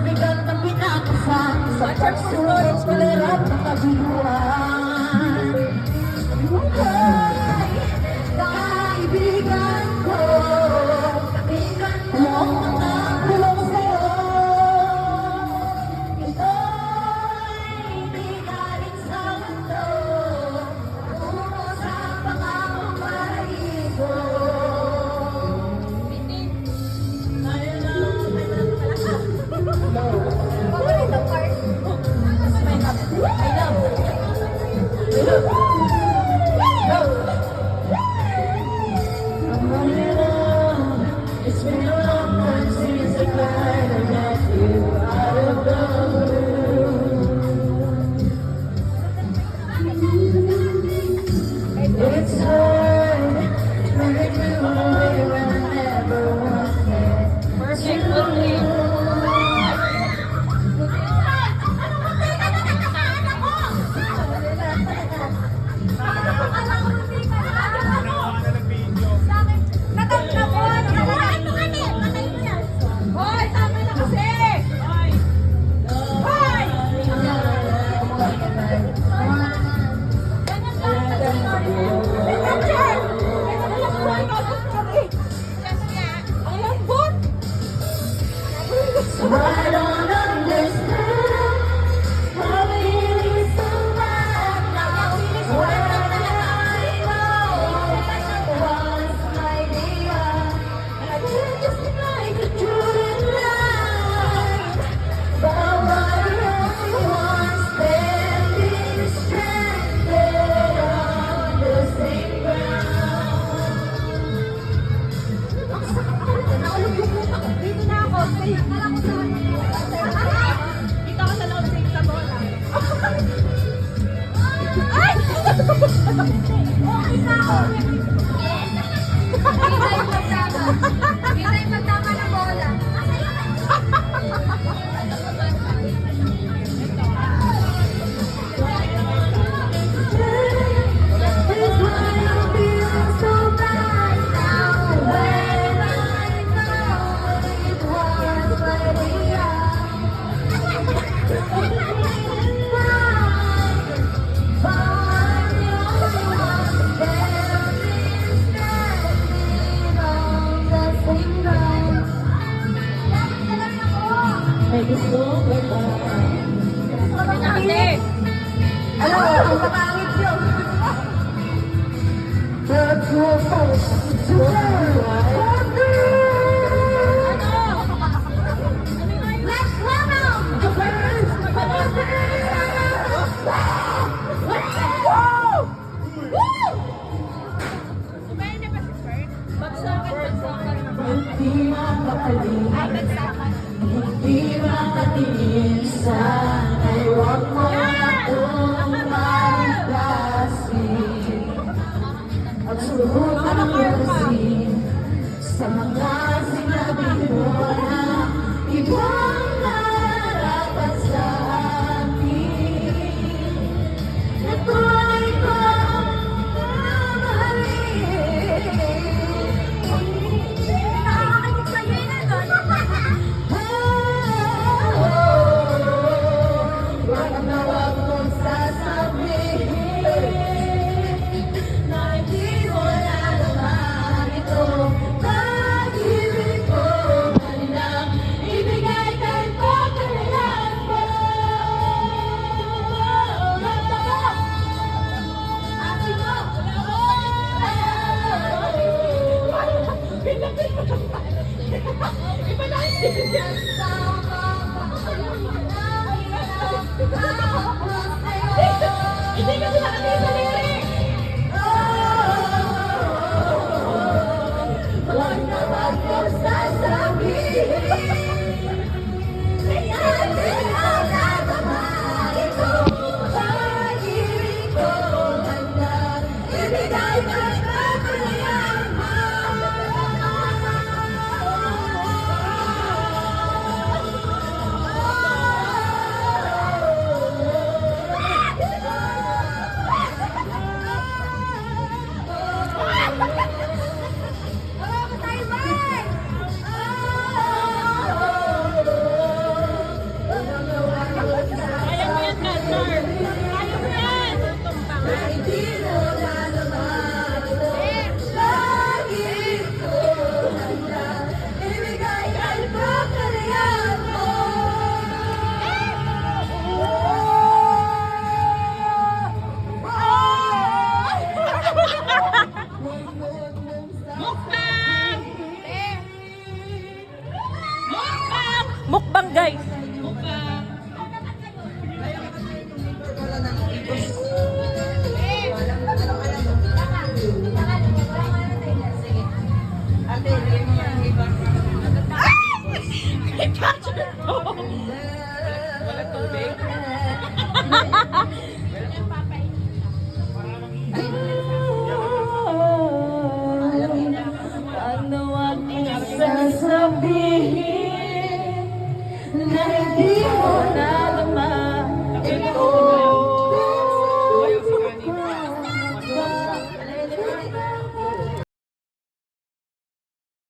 bigat na pinakasan sa pagsulat sa lerap na kabiluan. Buhay, kaibigan ko, huwag magkakulong sa'yo. Ito'y hindi galing sa mundo, tungo sa pangangaparigo. Paborito part? I love. I'm running on. It's been a long time since I cried and met you out of the blue. It's hard learning to away when I never was there. Perfect only. So I don't understand how it is so bad now. When I know once my dear, I can't just deny the truth in life. But what everyone's standing stranded on the same ground. Dito na ako. Kala ko sa dito ako sa loob sa bola. Ay! Okay na ako. Kita yung magtama ng bola. That's why I'm feeling so bad now. When I know it was my dear. Maybe so, but alam mo, ang kapangit yun. That's what let's hindi makapaling, hindi makatingin, sana'y huwag mo akong maligasin. At subukan kasi sa mga sinabi mo na ibang narapat sa akin. Natuloy ko sasabihin na hindi mo na naman ito. guys. May catcher po. Ano ang sasabihin na hindi mo na